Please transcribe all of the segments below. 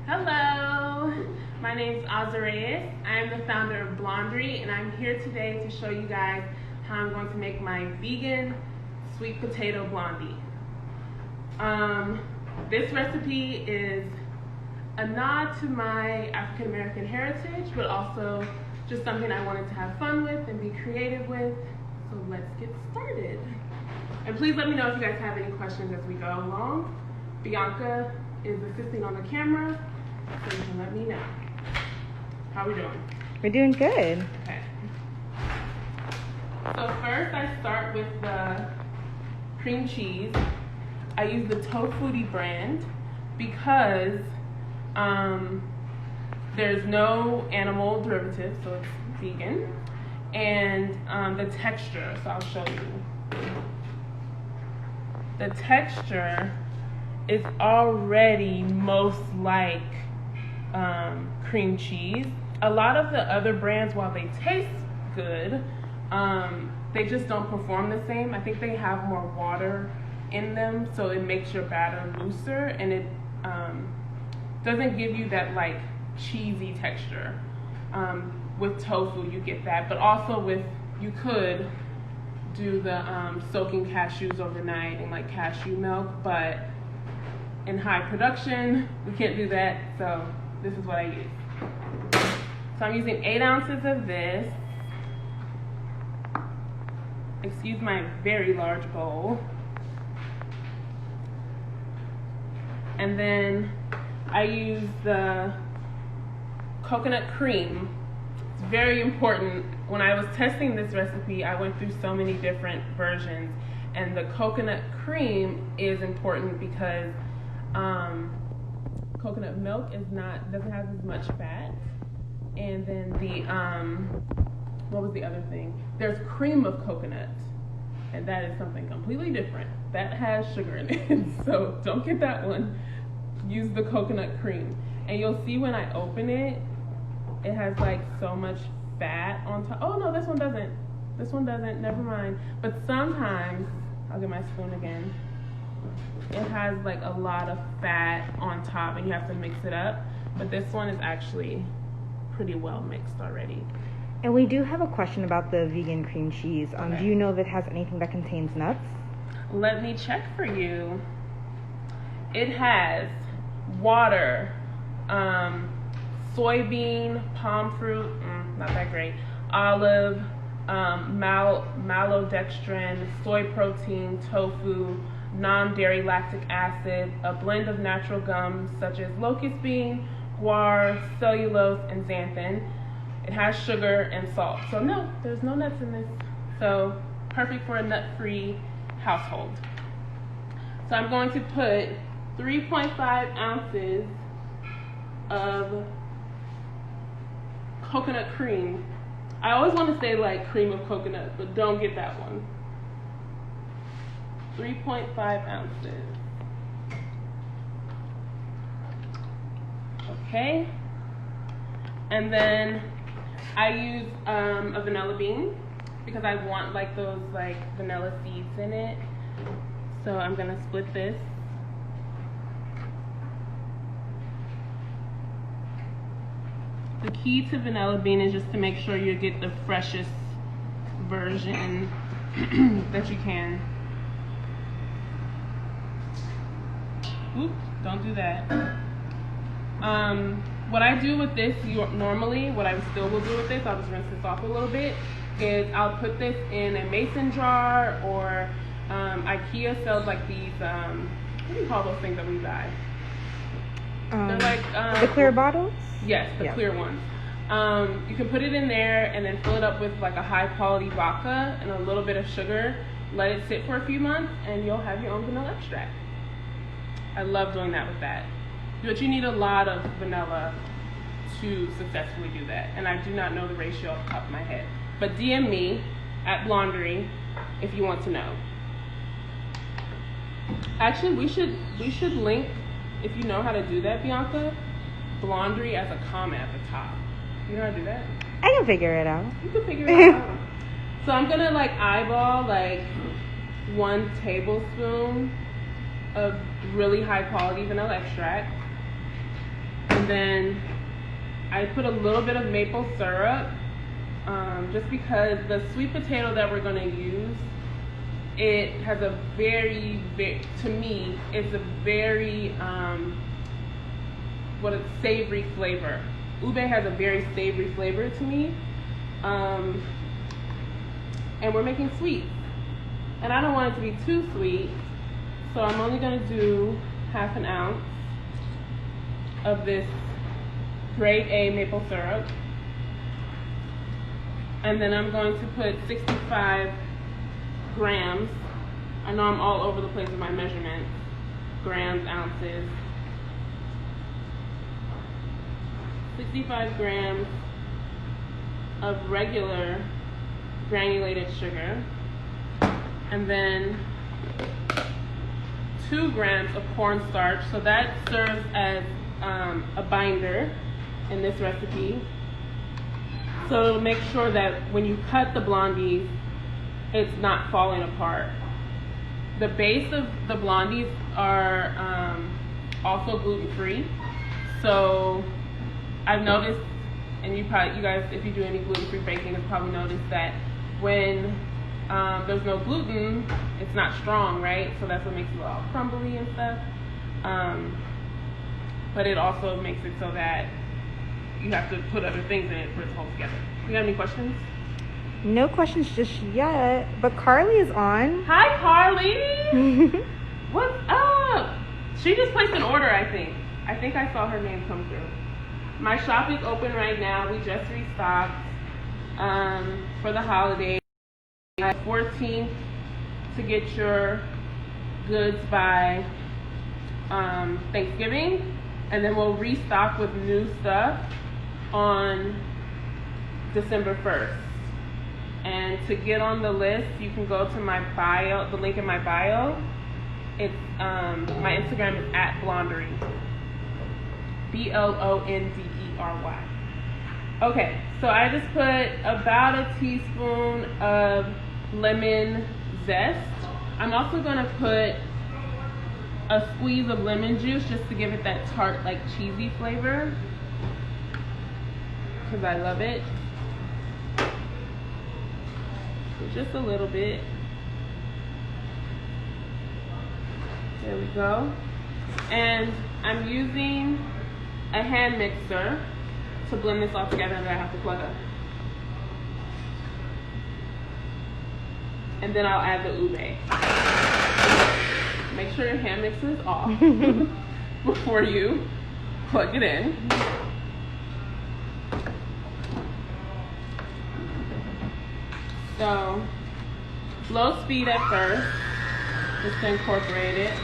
Hello, my name is Auzerais. I am the founder of Blondie, and I'm here today to show you guys how I'm going to make my vegan sweet potato blondie. This recipe is a nod to my African American heritage, but also just something I wanted to have fun with and be creative with. So let's get started. And please let me know if you guys have any questions as we go along. Bianca is assisting on the camera, so you can let me know. How are we doing? We're doing good. Okay. So first I start with the cream cheese. I use the Tofutti brand because there's no animal derivatives, so it's vegan. And the texture, so I'll show you. The texture is already most like cream cheese. A lot of the other brands, while they taste good, they just don't perform the same. I think they have more water in them, so it makes your batter looser, and it doesn't give you that like cheesy texture. With tofu you get that, but also you could do the soaking cashews overnight in like cashew milk, but in high production we can't do that, so this is what I use. So I'm using 8 ounces of this. Excuse my very large bowl. And then I use the coconut cream. It's very important. When I was testing this recipe, I went through so many different versions, and the coconut cream is important because coconut milk doesn't have as much fat. And then what was the other thing? There's cream of coconut, and that is something completely different. That has sugar in it, so don't get that one. Use the coconut cream. And you'll see when I open it, it has like so much fat on top. Oh no, this one doesn't. This one doesn't, never mind. But sometimes, I'll get my spoon again. It has like a lot of fat on top and you have to mix it up. But this one is actually pretty well mixed already. And we do have a question about the vegan cream cheese. Okay. Do you know if it has anything that contains nuts? Let me check for you. It has water, soybean, palm fruit, not that great, olive, maltodextrin, soy protein, tofu, non-dairy lactic acid, a blend of natural gums such as locust bean, guar, cellulose, and xanthan. It has sugar and salt. So no, there's no nuts in this. So perfect for a nut-free household. So I'm going to put 3.5 ounces of coconut cream. I always want to say like cream of coconut, but don't get that one. 3.5 ounces. Okay. And then I use a vanilla bean because I want like those like vanilla seeds in it. So I'm gonna split this. The key to vanilla bean is just to make sure you get the freshest version that you can. Oops, don't do that. What I do with this, normally, what I still will do with this, I'll just rinse this off a little bit, is I'll put this in a mason jar, or IKEA sells like these, what do you call those things that we buy? They're like the clear bottles? Yes, the clear ones. You can put it in there and then fill it up with like a high quality vodka and a little bit of sugar. Let it sit for a few months and you'll have your own vanilla extract. I love doing that with that. But you need a lot of vanilla to successfully do that. And I do not know the ratio off the top of my head. But DM me at Blondie if you want to know. Actually, we should link, if you know how to do that, Bianca, Blondie as a comment at the top. You know how to do that? I can figure it out. You can figure it out. So I'm gonna like eyeball like 1 tablespoon of really high quality vanilla extract. And And then I put a little bit of maple syrup, just because the sweet potato that we're going to use, it has a very, to me, it's a very, savory flavor. Ube has a very savory flavor to me. And we're making sweets. And I don't want it to be too sweet, so I'm only going to do half an ounce of this grade A maple syrup. And then I'm going to put 65 grams. I know I'm all over the place with my measurements. Grams, ounces. 65 grams of regular granulated sugar. And then 2 grams of cornstarch. So that serves as a binder in this recipe. So it'll make sure that when you cut the blondies, it's not falling apart. The base of the blondies are also gluten-free. So I've noticed, and you guys, if you do any gluten-free baking, have probably noticed that when there's no gluten, it's not strong, right? So that's what makes it all crumbly and stuff. But it also makes it so that you have to put other things in it for it to hold together. You have any questions? No questions just yet, but Carly is on. Hi, Carly! What's up? She just placed an order, I think. I think I saw her name come through. My shop is open right now. We just restocked for the holidays. 14th to get your goods by Thanksgiving, and then we'll restock with new stuff on December 1st. And to get on the list, you can go to my bio, the link in my bio. It's my Instagram is @blondery, BLONDERY. Okay, so I just put about a teaspoon of lemon zest. I'm also gonna put a squeeze of lemon juice just to give it that tart, like cheesy flavor, because I love it. So just a little bit. There we go. And I'm using a hand mixer to blend this all together that I have to plug up. And then I'll add the ube. Make sure your hand mixer is off before you plug it in. So, low speed at first, just to incorporate it.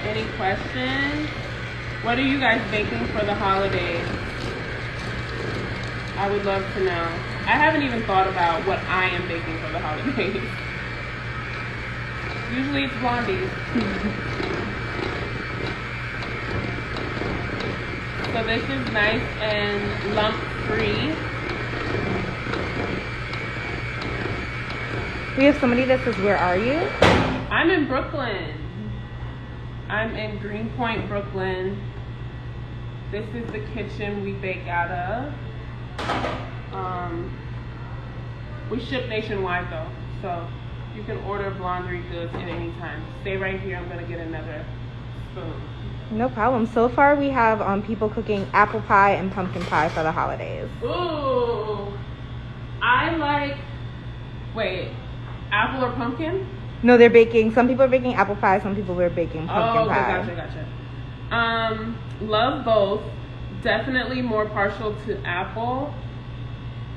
Any questions? What are you guys baking for the holidays? I would love to know. I haven't even thought about what I am baking for the holidays. Usually it's Blondie. So this is nice and lump-free. We have somebody that says, where are you? I'm in Brooklyn. I'm in Greenpoint, Brooklyn. This is the kitchen we bake out of. We ship nationwide though, so you can order Blondery goods at any time. Stay right here, I'm gonna get another spoon. No problem. So far we have people cooking apple pie and pumpkin pie for the holidays. Ooh, I like, wait, apple or pumpkin? No, they're baking, some people are baking apple pie, some people are baking pumpkin pie. Gotcha. Love both. Definitely more partial to apple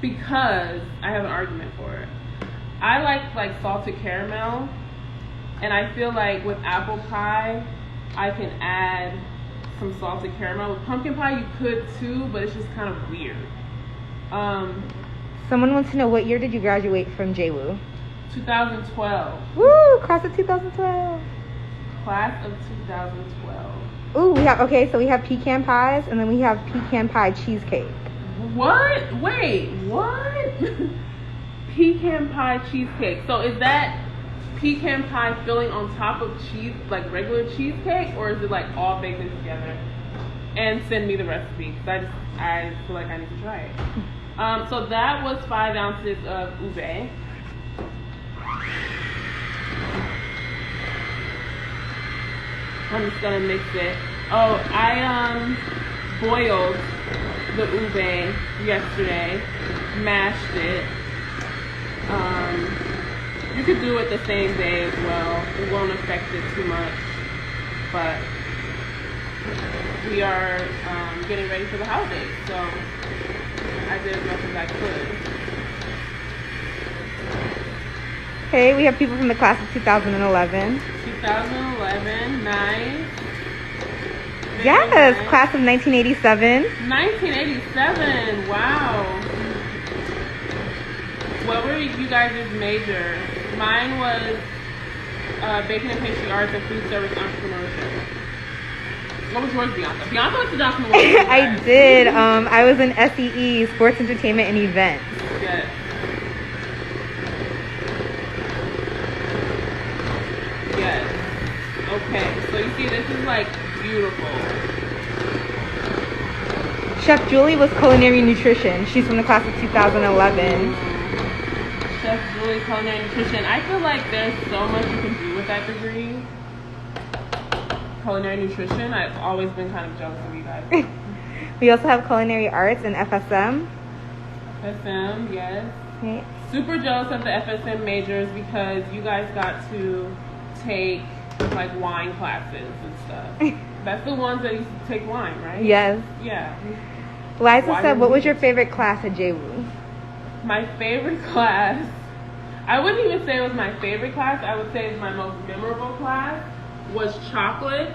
because I have an argument for it. I like salted caramel, and I feel like with apple pie, I can add some salted caramel. With pumpkin pie, you could too, but it's just kind of weird. Someone wants to know, what year did you graduate from JWU? 2012. Woo! Class of 2012. Class of 2012. Ooh, we have pecan pies, and then we have pecan pie cheesecake. What? Wait, what? pecan pie cheesecake. So is that pecan pie filling on top of cheese, like regular cheesecake, or is it like all baked in together? And send me the recipe, because I feel like I need to try it. So that was 5 ounces of ube. I'm just gonna mix it. Oh, I boiled the ube yesterday, mashed it. You could do it the same day as well. It won't affect it too much, but we are getting ready for the holidays, so I did as much as I could. Okay, we have people from the class of 2011. 2011, nice. Yes, Nice. class of 1987. 1987, wow. What were you guys' major? Mine was baking and pastry arts and food service entrepreneurship. What was yours, Bianca? Bianca went to Johnson & Wales. I did. I was in SEE, Sports Entertainment and Events. Yes. Yes. Okay, so you see, this is like beautiful. Chef Julie was culinary nutrition. She's from the class of 2011. Chef Julie, culinary nutrition. I feel like there's so much you can do with that degree. Culinary nutrition. I've always been kind of jealous of you guys. We also have culinary arts and FSM. FSM, yes. Okay. Super jealous of the FSM majors because you guys got to take like wine classes and stuff. That's the ones that used to take wine, right? Yes. Yeah. Liza Why said, did what we- was your favorite class at JWU? My favorite class, I wouldn't even say it was my favorite class. I would say it's my most memorable class was chocolate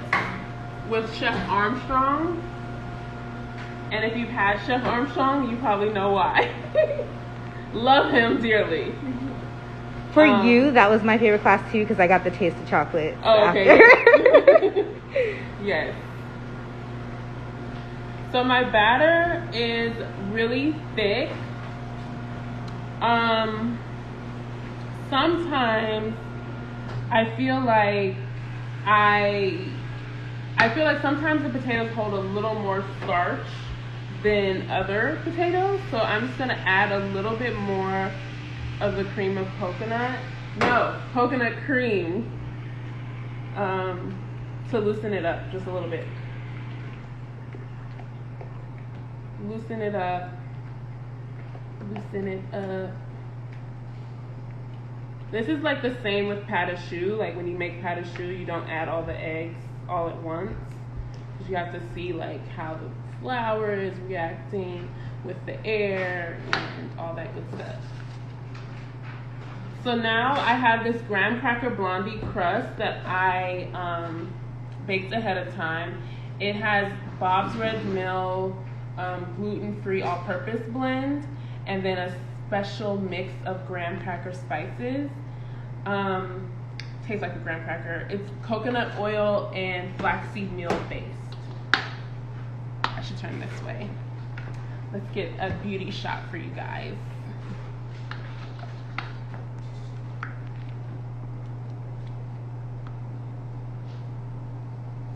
with Chef Armstrong. And if you've had Chef Armstrong, you probably know why. Love him dearly. For you, that was my favorite class too because I got the taste of chocolate. Oh, okay. after. Yes. So my batter is really thick. Sometimes I feel like sometimes the potatoes hold a little more starch than other potatoes. So I'm just gonna add a little bit more of the cream of coconut. No, coconut cream. To loosen it up just a little bit. Loosen it up. Loosen it up. This is like the same with pâte à choux. Like when you make pâte à choux, you don't add all the eggs all at once. Because you have to see like how the flour is reacting with the air and all that good stuff. So now I have this graham cracker Blondie crust that I baked ahead of time. It has Bob's Red Mill gluten-free all-purpose blend, and then a special mix of graham cracker spices. Tastes like a graham cracker. It's coconut oil and flaxseed meal based. I should turn this way. Let's get a beauty shot for you guys.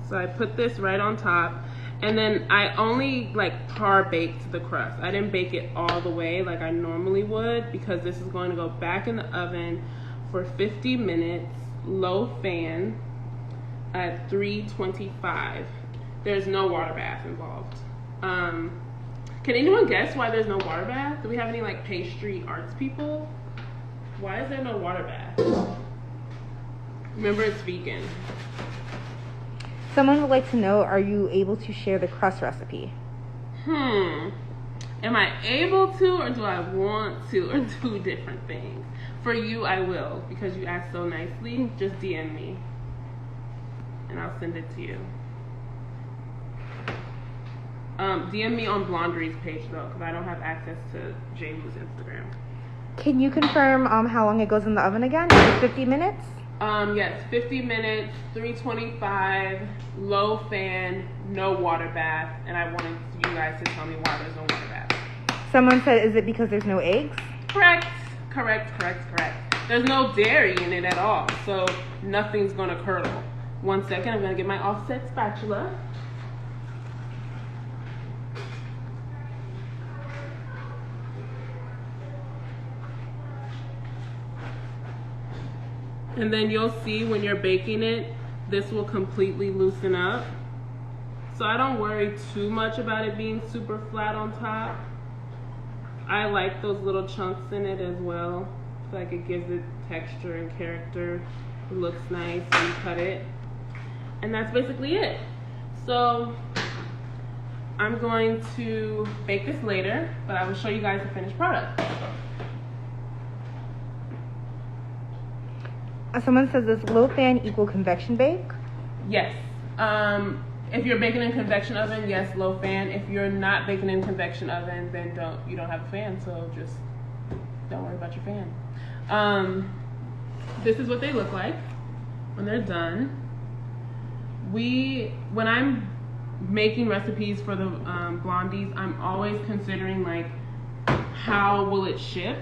So I put this right on top, and then I only like par baked the crust. I didn't bake it all the way like I normally would because this is going to go back in the oven for 50 minutes, low fan at 325. There's no water bath involved. Can anyone guess why there's no water bath? Do we have any like pastry arts people? Why is there no water bath? Remember, it's vegan. Someone would like to know, are you able to share the crust recipe? Am I able to, or do I want to, or two different things? For you, I will, because you asked so nicely. Just DM me, and I'll send it to you. DM me on Blondery's page, though, because I don't have access to JWU's Instagram. Can you confirm how long it goes in the oven again? Is it 50 minutes? Yes, 50 minutes, 325, low fan, no water bath, and I wanted you guys to tell me why there's no water bath. Someone said, is it because there's no eggs? Correct. Correct. There's no dairy in it at all, so nothing's gonna curdle. 1 second, I'm gonna get my offset spatula. And then you'll see when you're baking it, this will completely loosen up. So I don't worry too much about it being super flat on top. I like those little chunks in it as well. I feel like it gives it texture and character. It looks nice when you cut it. And that's basically it. So I'm going to bake this later, but I will show you guys the finished product. Someone says, does low fan equal convection bake? Yes. If you're baking in convection oven, yes, low fan. If you're not baking in convection oven, then you don't have a fan, so just don't worry about your fan. This is what they look like when they're done. When I'm making recipes for the blondies, I'm always considering like how will it ship.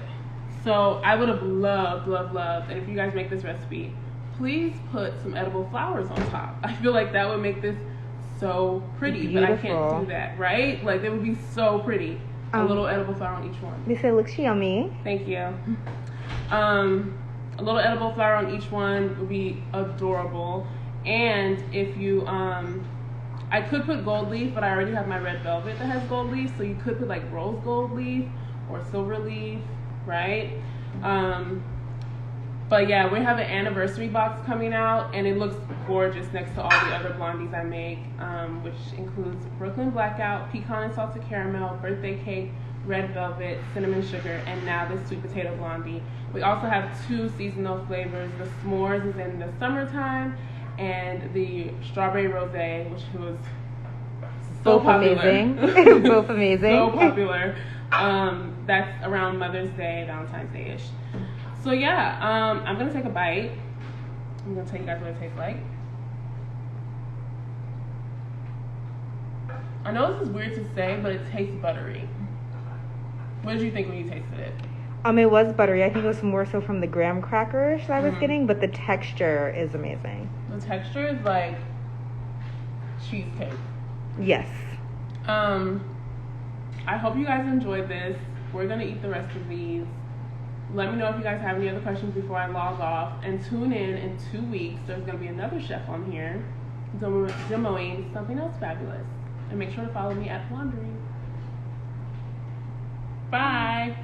So I would have loved, and if you guys make this recipe, please put some edible flowers on top. I feel like that would make this so pretty, beautiful. But I can't do that, right? Like, they would be so pretty. A little edible flower on each one. They say it looks yummy. Thank you. A little edible flower on each one would be adorable. And if you, I could put gold leaf, but I already have my red velvet that has gold leaf, so you could put like rose gold leaf or silver leaf, right? But yeah, we have an anniversary box coming out, and it looks gorgeous next to all the other blondies I make, which includes Brooklyn Blackout, pecan and salted caramel, birthday cake, red velvet, cinnamon sugar, and now this sweet potato blondie. We also have 2 seasonal flavors. The s'mores is in the summertime, and the strawberry rosé, which was so Both popular. amazing. Both amazing. So popular. That's around Mother's Day, Valentine's Day-ish. So yeah, I'm gonna take a bite. I'm gonna tell you guys what it tastes like. I know this is weird to say, but it tastes buttery. What did you think when you tasted it? It was buttery. I think it was more so from the graham crackers I was getting, but the texture is amazing. The texture is like cheesecake. Yes. I hope you guys enjoyed this. We're gonna eat the rest of these. Let me know if you guys have any other questions before I log off. And tune in 2 weeks. There's gonna be another chef on here demoing something else fabulous. And make sure to follow me at Blondie. Bye.